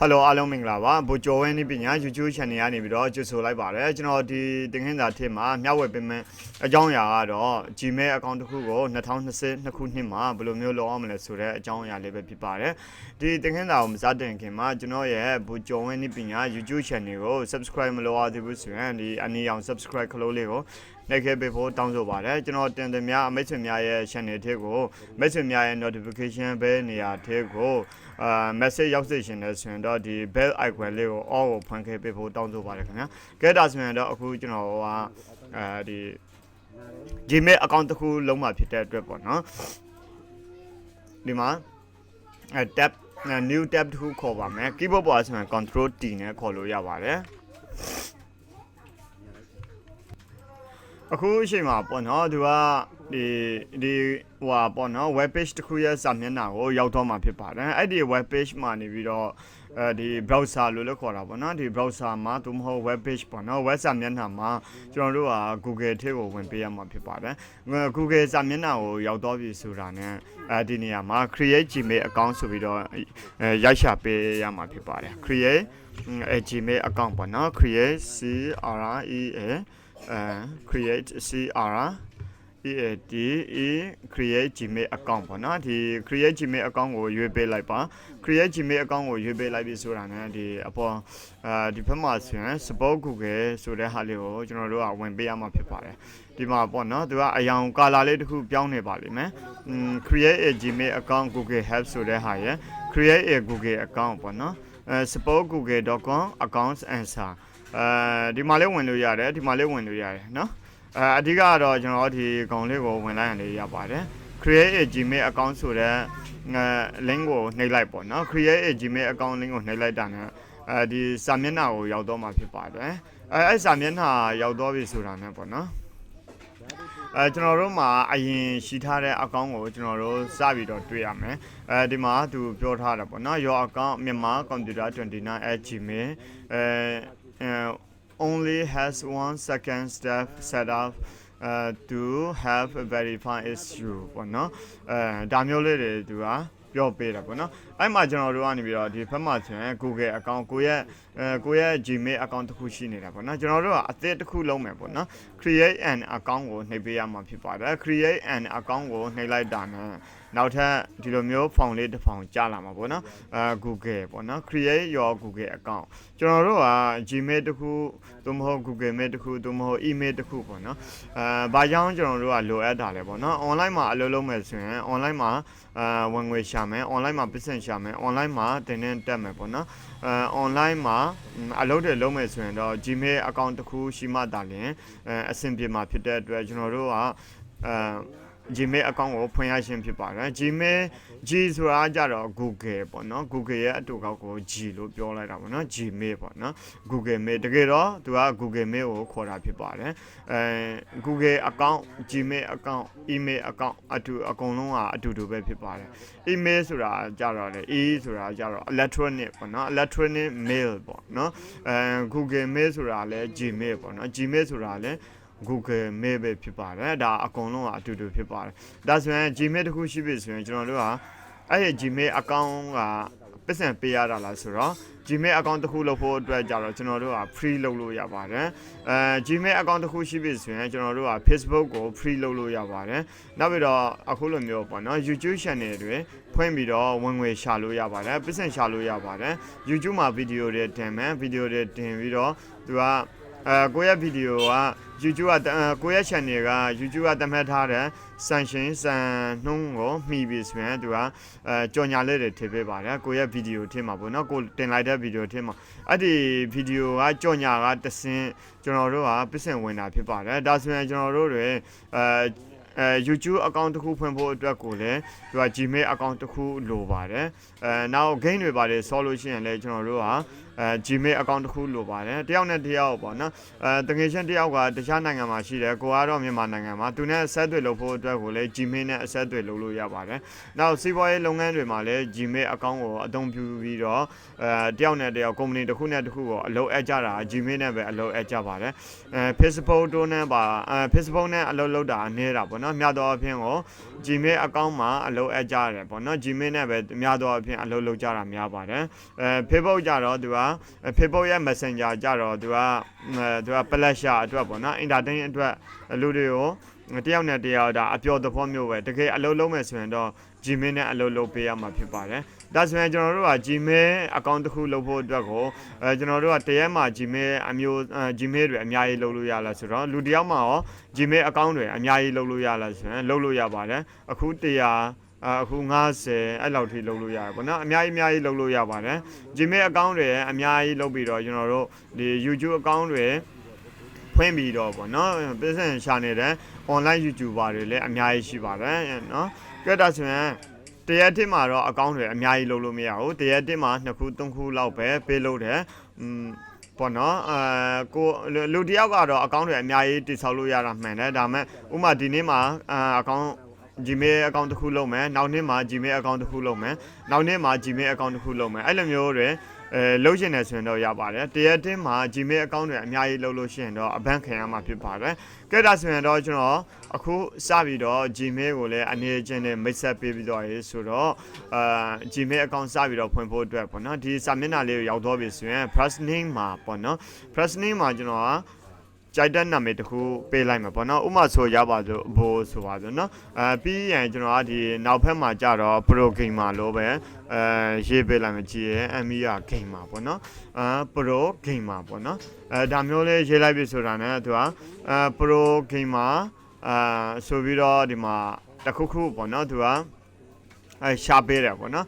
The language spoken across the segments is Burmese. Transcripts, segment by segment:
Hello အားလုံးမင်္ဂလာပါဗိုလ်ကျော်ဝင်းနေပညာ YouTube channel ကနေပြီးတော့ကြိုဆိုလိုက်ပါတယ်ကျွန်တော်ဒီတင်ခင်းစာထစ်မှာမျှဝေပေးမယ်အကြောင်းအရာကတော့ Gmail account တစ်ခုကို2022ခုနှစ်မှာဘယ်လိုမျိုးလုပ်အောင်မလဲဆိုတဲ့အကြောင်းအရာလေးပဲဖြစ်ပါတယ်ဒီတင်ခင်းစာကိုမစတင်ခင်မှာကျွန်တော်ရဲ့ဗိုလ်ကျော်ဝင်းနေပညာ YouTube channel ကို subscribe မလုပ်ရသေးဘူးဆိုရင်ဒီအနည်းအောင် subscribe ခလို့လေးကိုနှိပ်ခဲ့ပေးဖို့တောင်းဆိုပါတယ်ကျွန်တော်တင်တယ်များမိတ်ဆွေများရဲ့ channel ထစ်ကိုမိတ်ဆွေများရဲ့ notification ပဲနေရာထစ်ကိုmessage ရောက်စေရှင်လဲဆိုရင်တော့ဒီ bell icon လေးကို all ကိုဖွင့်ခဲ့ပေးဖို့တောင်းဆိုပါတယ်ခင်ဗျာကဲဒါဆိုရင်တော့အခုကျွန်တော်ကဒီ Gmail account တစ်ခုလုံးမှာဖြစ်တဲ့အတွက်ပေါ့နော်ဒီမှာtab new tab တစ်ခုခေါ်ပါမယ် keyboard ပေါ်ဆိုရင် control T နဲ့ခေါ်လို့ရပါတယ်အခုအချိန်မှာပေါ့နော်သူကဒီဟိုပေါ့နော် web page တစ်ခုရဲ့စာမျက်နှာကိုရောက်တော့မှာဖြစ်ပါတယ်အဲ့ဒီ web page မှာနေပြီးတော့ဒီ browser လို့လည်းခေါ်တာပေါ့နော်ဒီ browser မှာသို့မဟုတ် web page ပေါ့နော် web စာမျက်နှာမှာကျွန်တော်တို့က Google ထဲကိုဝင်ပေးရမှာဖြစ်ပါတယ် Google စာမျက်နှာကိုရောက်တော့ပြီဆိုတာ ਨੇ ဒီနေရာမှာ create Gmail account ဆိုပြီးတော့ရိုက်ရှာပေးရမှာဖြစ်ပါတယ် create Gmail account ပေါ့နော် create create create Gmail account ပေါ့နော်ဒီ create Gmail account ကိုရွေးပေးလိုက်ပါ create Gmail account ကိုရွေးပေးလိုက်ပြီဆိုတာ ਨੇ ဒီအပေါ်ဒီဘက်မှာဆိုရင် support Google ဆိုတဲ့ဟာလေးကိုကျွန်တော်တို့ကဝင်ပေးရမှာဖြစ်ပါတယ်ဒီမှာပေါ့နော်သူကအယောင် color လေးတစ်ခုပြောင်းနေပါလိမ့်မယ်create a Gmail account Google Help ဆိုတဲ့ဟာရယ် create a Google account ပေါ့နော်support google.com accounts answer ဒီမှာလေးဝင်လို့ရတယ်ဒီမှာလေးဝင်လို့ရတယ်နော်အဓိကတော့ကျွန်တော်ဒီကောင်လေးကိုဝင်လိုက်ရင်လေးရပါတယ် create a Gmail account ဆိုတဲ့ link ကိုနှိပ်လိုက်ပေါ့နော် create a Gmail account link ကိုနှိပ်လိုက်တာနဲ့ဒီစာမျက်နှာကိုရောက်တော့မှာဖြစ်ပါတယ်အဲ့စာမျက်နှာရောက်တော့ပြီဆိုတာနဲ့ပေါ့နော်ကျွန်တော်တို့မှာအရင်ရှိထားတဲ့ account ကိုကျွန်တော်တို့စပြီးတော့တွေ့ရမယ်ဒီမှာသူပြောထားတာပေါ့နော် your account Myanmar computer 29@gmail only has 1 second step set up to have verify is you ပေါ့နော်ဒါမျိုးလေးတွေသူကပြောပေးတာပေါ့နော်အဲ့မှာကျွန်တော်တို့ကနေပြီးတော့ဒီဘက်မှာဆိုရင် Google account ကိုရဲ့ Gmail account တစ်ခုရှိနေတာပေါ့နော်ကျွန်တော်တို့ကအသစ်တစ်ခုလုံးမယ်ပေါ့နော် create an account ကိုနှိပ်ပေးရမှာဖြစ်ပါတယ် create an account ကိုနှိပ်လိုက်တာနဲ့နောက်ထပ်ဒီလိုမျိုးဖောင်လေးတစ်ဖောင်ကြာလာမှာပေါ့နော်Google ပေါ့နော် create your Google account ကျွန်တော်တို့က Gmail တစ်ခုသို့မဟုတ် Google Mail တစ်ခုသို့မဟုတ် email တစ်ခုပေါ့နော်ဘာကြောင့်ကျွန်တော်တို့ကလိုအပ်တာလဲပေါ့နော် online မှာအလုပ်လုပ်မယ်ဆိုရင် online မှာဝင်ငွေရှာမယ် online မှာ business ရှာမယ် online မှာတင်တက်မယ်ပေါ့နော်online မှာအလုပ်တွေလုပ်မယ်ဆိုရင်တော့ Gmail account တစ်ခုရှိမှသာလျှင်အဆင်ပြေမှာဖြစ်တဲ့အတွက်ကျွန်တော်တို့ကGmail account ကိုဖွင့်ရခြင်းဖြစ်ပါတယ် Gmail G ဆိုတာကြတော့ Google ပေါ့နော် Google ရဲ့အတူကောက်ကို G လို့ပြောလိုက်တာပေါ့နော် Gmail ပေါ့နော် Google Mail တကယ်တော့သူက Google Mail ကိုခေါ်တာဖြစ်ပါတယ်Google account Gmail account email account အကုန်လုံးကအတူတူပဲဖြစ်ပါတယ် email ဆိုတာကြတော့လေ e ဆိုတာကြတော့ electronic ပေါ့နော် electronic mail ပေါ့နော်Google Mail ဆိုတာလည်း Gmail ပေါ့နော် Gmail ဆိုတာလည်းGoogle Mail ပဲဖြစ်ပါတယ်ဒါအကုန်လုံးကအတူတူဖြစ်ပါတယ်ဒါဆိုရင် Gmail တစ်ခုရှိပြီဆိုရင်ကျွန်တော်တို့ကအဲ့ဒီ Gmail account ကပတ်စံပေးရတာလားဆိုတော့ Gmail account တစ်ခုလုပ်ဖို့အတွက်ကြတော့ကျွန်တော်တို့က free လုပ်လို့ရပါတယ်Gmail account တစ်ခုရှိပြီဆိုရင်ကျွန်တော်တို့က Facebook ကို free လုပ်လို့ရပါတယ်နောက်ပြီးတော့အခုလိုမျိုးပေါ့နော် YouTube channel တွေဖွင့်ပြီးတော့ဝင်ငွေရှာလို့ရပါတယ်ပတ်စံရှာလို့ရပါတယ် YouTube မှာဗီဒီယိုတွေတင်မယ်ဗီဒီယိုတွေတင်ပြီးတော့သူကကိုရဲ့ဗီဒီယိုက YouTube ကကိုရဲ့ channel က YouTube ကသတ်မှတ်ထားတဲ့ sanction စံနှုန်းကိုမှီပြီးဆိုရင်သူကကြော်ညာလေးတွေထည့်ပေးပါတယ်ကိုရဲ့ဗီဒီယိုထည့်မှာပေါ့နော်ကိုတင်လိုက်တဲ့ဗီဒီယိုထည့်မှာအဲ့ဒီဗီဒီယိုကကြော်ညာကတဆင့်ကျွန်တော်တို့ကပတ်စံဝင်တာဖြစ်ပါတယ်ဒါဆိုရင်ကျွန်တော်တို့တွေYouTube account တစ်ခုဖွင့်ဖို့အတွက်ကိုလည်းသူက Gmail account တစ်ခုလိုပါတယ်နောက် game တွေပါတယ်ဆောလို့ရှိရင်လည်းကျွန်တော်တို့က Gmail account တစ်ခုလိုပါတယ်တယောက်နဲ့တယောက်ပေါ့နော်တကယ်ချင်းတယောက်ကတခြားနိုင်ငံမှာရှိတယ်ကိုကတော့မြန်မာနိုင်ငံမှာသူနဲ့ဆက်သွယ်လို့ဖို့အတွက်ကိုလည်း Gmail နဲ့အဆက်အသွယ်လုပ်လို့ရပါတယ်နောက်စီးပွားရေးလုပ်ငန်းတွေမှာလည်း Gmail account ကိုအသုံးပြုပြီးတော့တယောက်နဲ့တယောက် company တစ်ခုနဲ့တစ်ခုကိုအလုပ်အပ်ကြတာ Gmail နဲ့ပဲအလုပ်အပ်ကြပါတယ်Facebook တို့နဲ့ပါFacebook နဲ့အလုပ်လုပ်တာနေတာပေါ့နော်များသောအားဖြင့်ကို Gmail account မှာအလုပ်အပ်ကြရတယ်ပေါ့နော် Gmail နဲ့ပဲများသောအားဖြင့်အလုပ်လုပ်ကြတာများပါတယ်Facebook ကြတော့သူက Facebook ရဲ့ Messenger ကြတော့သူက Pleasure အတွက်ပေါ့နော် entertain အတွက်လူတွေကိုတယောက်နဲ့တယောက်ဒါအပျော်သဘောမျိုးပဲတကယ်အလုပ်လုပ်မယ်ဆိုရင်တော့ Gmail နဲ့အလုပ်လုပ်ပေးရမှာဖြစ်ပါတယ်ဒါဆိုရင်ကျွန်တော်တို့က Gmail account တစ်ခုလုပ်ဖို့အတွက်ကိုကျွန်တော်တို့ကတရက်မှာ Gmail အမျိုး Gmail တွေအများကြီးလုပ်လို့ရလားဆိုတော့လူတယောက်မှာရော Gmail account တွေအများကြီးလုပ်လို့ရလားဆိုရင်လုပ်လို့ရပါတယ်အခု100အခု50အဲ့လောက်ထိလုပ်လို့ရတယ်ပေါ့နော်အများကြီးလုပ်လို့ရပါတယ် Gmail account တွေအများကြီးလုပ်ပြီးတော့ကျွန်တော်တို့ဒီ YouTube account တွေဖွင့်ပြီးတော့ပေါ့နော် business channel တဲ့ online YouTuber တွေလည်းအများကြီးရှိပါတယ်နော်ကြည့်ဒါဆိုရင်တရက်တစ်မှာတော့ account တွေအများကြီးလုပ်လို့မရဘူးတရက်တစ်မှာ2ခု3ခုလောက်ပဲပေးလို့တယ်ပေါ့နော်ကိုလူတယောက်ကတော့ account တွေအများကြီးတိစောက်လို့ရတာမှန်တယ်ဒါပေမဲ့ဥပမာဒီနေ့မှာaccount Gmail account တစ်ခုလုပ်မယ်နောက်နေ့မှာ Gmail account တစ်ခုလုပ်မယ်နောက်နေ့မှာ Gmail account တစ်ခုလုပ်မယ်အဲ့လိုမျိုးတွေလုပ်ရှင်နေဆိုရင်တော့ရပါတယ်တရက်တင်းမှာ Gmail account တွေအများကြီးလုပ်လို့ရှိရင်တော့အဘန့်ခံရမှာဖြစ်ပါတယ်ကဲဒါဆိုရင်တော့ကျွန်တော်အခုစပြီးတော့ Gmail ကိုလည်းအနေချင်းနဲ့မိတ်ဆက်ပေးပြီးတော့ရေးဆိုတော့Gmail account စပြီးတော့ဖွင့်ဖို့အတွက်ပေါ့နော်ဒီစာမျက်နှာလေးကိုရောက်တော့ပြီဆိုရင် first name မှာပေါ့နော် first name မှာကျွန်တော်ကကြိုက်တဲ့နာမည်တစ်ခုပေးလိုက်မှာပေါ့နော်ဥပမာဆိုရပါစို့ဘိုးဆိုပါစို့နော်ပြီးရင်ကျွန်တော်ကဒီနောက်ဖက်မှာကြတော့ pro gamer လို့ပဲရေးပေးလိုက်မှာကြည့်ရ MITDC gamer ပေါ့နော်pro gamer ပေါ့နော်ဒါမျိုးလေးရေးလိုက်ပြီဆိုတာနဲ့သူကpro gamerဆိုပြီးတော့ဒီမှာတစ်ခုခုပေါ့နော်သူကရှာပေးတယ်ပေါ့နော်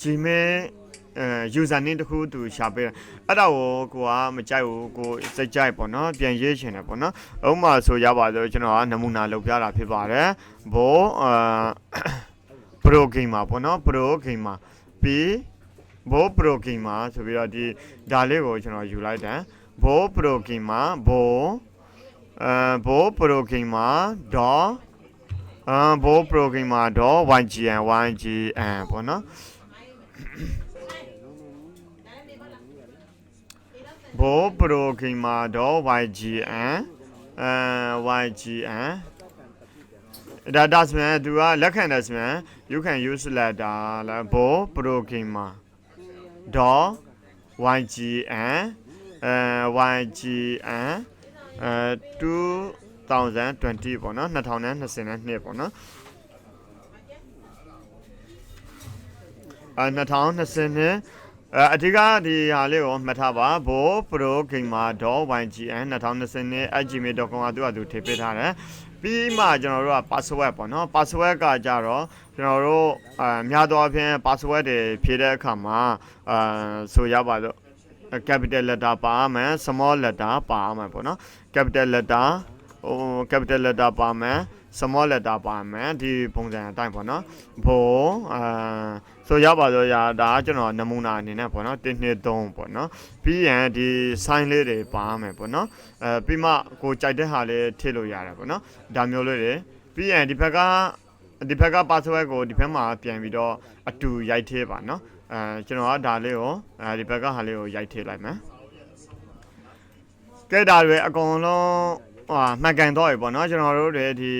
Gmail username တခုသူရှာပေးတယ်အဲ့ဒါကိုကမကြိုက်ဘူးကိုစိတ်ကြိုက်ပေါ့နော်ပြန်ရေးချင်တယ်ပေါ့နော်ဥပမာဆိုရပါစို့ကျွန်တော်ကနမူနာလုပ်ပြတာဖြစ်ပါတယ်ဘိုးpro gamer ပေါ့နော် pro gamer ပြီးဘိုး pro gamer ဆိုပြီးတော့ဒီဒါလေးကိုကျွန်တော်ယူလိုက်တယ်ဘိုး pro gamer ဘိုး pro gamer ဒေါ်ဘိုး pro gamer ဒေါ် YGN ပေါ့နော်ဘိုး pro gamer ဒေါ် YGN ဒါဆိုရင်သူကလက်ခံတယ်ဆိုရင် you can use letter လာဘိုး pro gamer ဒေါ် YGN 2020ပေါ့နော်2022ပေါ့နော်2022အဓိကဒီဟာလေးကိုမှတ်ထားပါဘိုး pro gamer .ygn 2022@gmail.com ကသူထည့်ပေးထားတယ်ပြီးမှကျွန်တော်တို့က password ပေါ့နော် password ကကြတော့ကျွန်တော်တို့များသောအားဖြင့် password တွေဖြည့်တဲ့အခါမှာဆိုရပါတော့ capital letter ပါမယ် small letter ပါမယ်ပေါ့နော် capital letter ပါမယ် small letter ပါမယ်ဒီပုံစံအတိုင်းပေါ့နော်ဘိုးဆိုရပါတော့ဒါကကျွန်တော်နမူနာအနေနဲ့ပေါ့နော်1 2 3ပေါ့နော်ပြီးရင်ဒီ sign လေးတွေပါမယ်ပေါ့နော်ပြီးမှကိုကြိုက်တဲ့ဟာလေးထည့်လို့ရတယ်ပေါ့နော်ဒါမျိုးလေးတွေပြီးရင်ဒီဘက်က password ကိုဒီဘက်မှာပြန်ပြီးတော့အတူရိုက်ထည့်ပါနော်ကျွန်တော်ကဒါလေးကိုဒီဘက်ကဟာလေးကိုရိုက်ထည့်လိုက်မယ်ကဲဒါတွေအကုန်လုံးမှတ်ကန်တော့ပြီပေါ့နော်ကျွန်တော်တို့တွေဒီ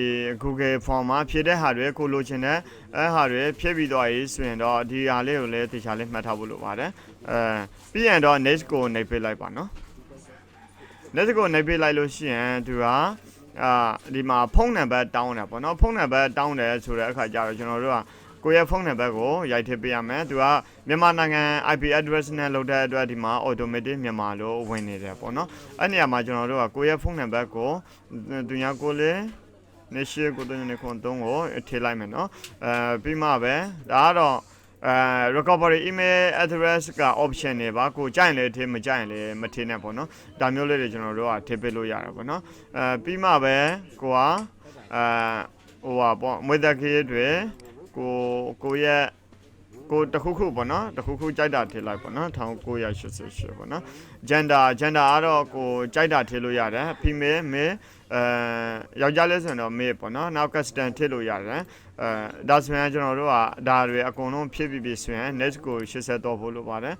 Google Form မှာဖြည့်တဲ့ဟာတွေကိုလိုချင်တဲ့ဟာတွေဖြည့်ပြီးတော့ရေးဆိုရင်တော့ဒီဟာလေးကိုလည်းတခြားလေးမှတ်ထားဖို့လိုပါတယ်ပြီးရင်တော့ next ကိုနှိပ်ပေးလိုက်ပါနော် next ကိုနှိပ်ပေးလိုက်လို့ရှိရင်သူကဒီမှာဖုန်းနံပါတ်တောင်းတယ်ပေါ့နော်ဖုန်းနံပါတ်တောင်းတယ်ဆိုတဲ့အခါကျတော့ကျွန်တော်တို့ကကိုရဲ့ဖုန်းနံပါတ်ကိုရိုက်ထည့်ပေးရမယ်သူကမြန်မာနိုင်ငံ IP address နဲ့လုပ်တဲ့အတွက်ဒီမှာ automatic မြန်မာလို့ဝင်နေတယ်ပေါ့နော်အဲ့နေရာမှာကျွန်တော်တို့ကကိုရဲ့ဖုန်းနံပါတ်ကိုသူညာကိုလေးနေရှိကိုတုံးနေခွန်3ကိုထည့်လိုက်မယ်နော်ပြီးမှပဲဒါကတော့recovery email address က option တွေပါကိုကြိုက်ရင်လည်းထည့်မကြိုက်ရင်လည်းမထည့်နဲ့ပေါ့နော်ဒါမျိုးလေးတွေကျွန်တော်တို့ကထည့်ပေးလို့ရတယ်ပေါ့နော်ပြီးမှပဲကိုကဟိုပါပေါ့မွေးသက်ခေးတွေကိုရဲ့ ကိုတခုခုပေါ့နော်တခုခုကြိုက်တာထည့်လိုက်ပေါ့နော်1988ပေါ့နော် gender ကတော့ကိုကြိုက်တာထည့်လို့ရတယ် female male ယောက်ျားလေးဆိုရင်တော့ male ပေါ့နော်နောက် custom ထည့်လို့ရတယ်ဒါဆိုရင်ကျွန်တော်တို့ကဒါတွေအကုန်လုံးဖြည့်ပြီးဆိုရင် next ကို80တော့ဖို့လိုပါတယ်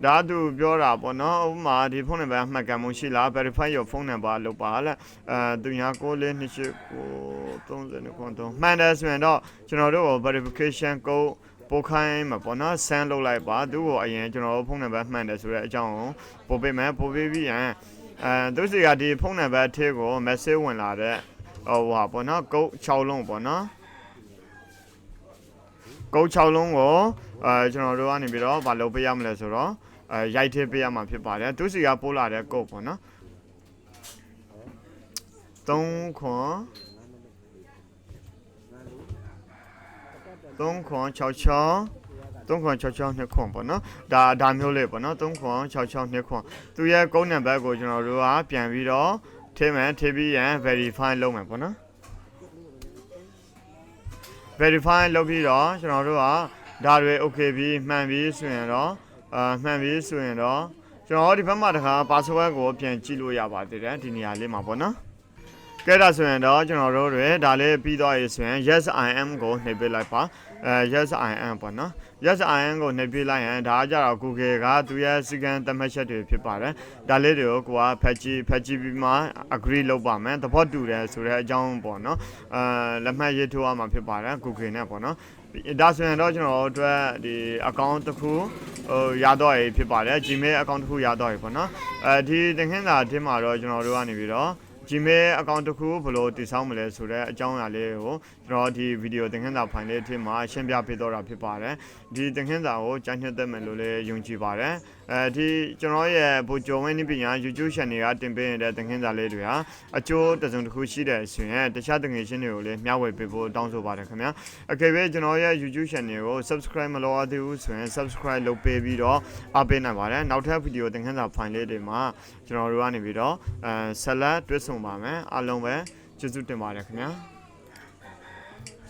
ဒါသူပြောတာပေါ့နော်ဥပမာဒီဖုန်းနံပါတ်မှတ်ကန်မှုရှိလား verify your phone number လို့ပါလဲသူညာကိုလေး28ကို30ခွန်3မှန်တယ်ဆိုရင်တော့ကျွန်တော်တို့ကို verification code ပို့ခိုင်းမှာပေါ့နော် send လုပ်လိုက်ပါသူ့ကိုအရင်ကျွန်တော်တို့ဖုန်းနံပါတ်မှန်တယ်ဆိုတဲ့အကြောင်းကိုပို့ပေးမယ်ပို့ပေးပြီးရင်သူစီကဒီဖုန်းနံပါတ်ထဲကို message ဝင်လာတဲ့ဟိုဟာပေါ့နော် code 6လုံးပေါ့နော် code 6လုံးကိုကျွန်တော်တို့ကနေပြီးတော့မလုပ်ပေးရမလဲဆိုတော့ရိုက်ထည့်ပေးရမှာဖြစ်ပါတယ်သူစီကပို့လာတဲ့ code ပေါ့နော်3ခွန်66နှစ်ခွန်ပေါ့နော်ဒါမျိုးလေးပေါ့နော်3ခွန်66နှစ်ခွန်သူရဲ့ကုန်းနံပါတ်ကိုကျွန်တော်တို့ကပြန်ပြီးတော့ထည့်မယ်ထည့်ပြီးရင် verify လုပ်မယ်ပေါ့နော် verify လုပ်ပြီးတော့ကျွန်တော်တို့ကဒါတွေ okay ပြီးမှန်ပြီးဆိုရင်တော့ကျွန်တော်ဒီဘက်မှာတခါ password ကိုပြန်ကြည့်လို့ရပါသေးတယ်ဒီနေရာလေးမှာပေါ့နော်ကဲဒါဆိုရင်တော့ကျွန်တော်တို့တွေဒါလေးပြီးသွားပြီဆိုရင် yes I am ကိုနှိပ်ပေးလိုက်ပါyes I am ပေါ့နော် yes I am ကိုနှိပ်ပေးလိုက်ရင်ဒါကြတော့ Google ကသူရဲ့စကန်သတ်မှတ်ချက်တွေဖြစ်ပါတယ်ဒါလေးတွေကိုကိုကဖတ်ကြည့်ပြီးမှ agree လုပ်ပါမယ်သဘောတူတယ်ဆိုတဲ့အကြောင်းပေါ့နော်လက်မှတ်ရေးထိုးရမှာဖြစ်ပါတယ် Google နဲ့ပေါ့နော်ဒါဆိုရင်တော့ကျွန်တော်တို့အတွက်ဒီ account တစ်ခုရတော့ရဖြစ်ပါတယ် Gmail account တစ်ခုရတော့ရပေါ့နော်ဒီသင်ခန်းစာအထက်မှာတော့ကျွန်တော်တို့ကနေပြီးတော့Gmail account တစ်ခုဘယ်လိုတည်ဆောက်မလဲဆိုတဲ့အကြောင်းအရာလေးကိုကျွန်တော်ဒီဗီဒီယိုသင်ခန်းစာဖိုင်လေးအထက်မှာရှင်းပြပေးတော့တာဖြစ်ပါတယ်ဒီသင်ခန်းစာကိုကြိုက်နှစ်သက်မယ်လို့လည်းယုံကြည်ပါတယ်ဒီကျွန်တော်ရဲ့ဘူဂျုံဝင်းနည်းပညာ YouTube channel ကတင်ပေးနေတဲ့သင်ခန်းစာလေးတွေဟာအကျိုးတစ်စုံတစ်ခုရှိတဲ့ဆိုရင်တခြားတငယ်ချင်းတွေကိုလည်းမျှဝေပေးဖို့တောင်းဆိုပါတယ်ခင်ဗျာအကယ်၍ကျွန်တော်ရဲ့ YouTube channel ကို subscribe မလုပ်ရသေးဘူးဆိုရင် subscribe လုပ်ပေးပြီးတော့အားပေးနိုင်ပါတယ်နောက်ထပ်ဗီဒီယိုသင်ခန်းစာဖိုင်လေးတွေမှာကျွန်တော်တို့ကနေပြီးတော့ဆက်လက်တွေ့ဆုံပါမယ်အားလုံးပဲကျေးဇူးတင်ပါတယ်ခင်ဗျာ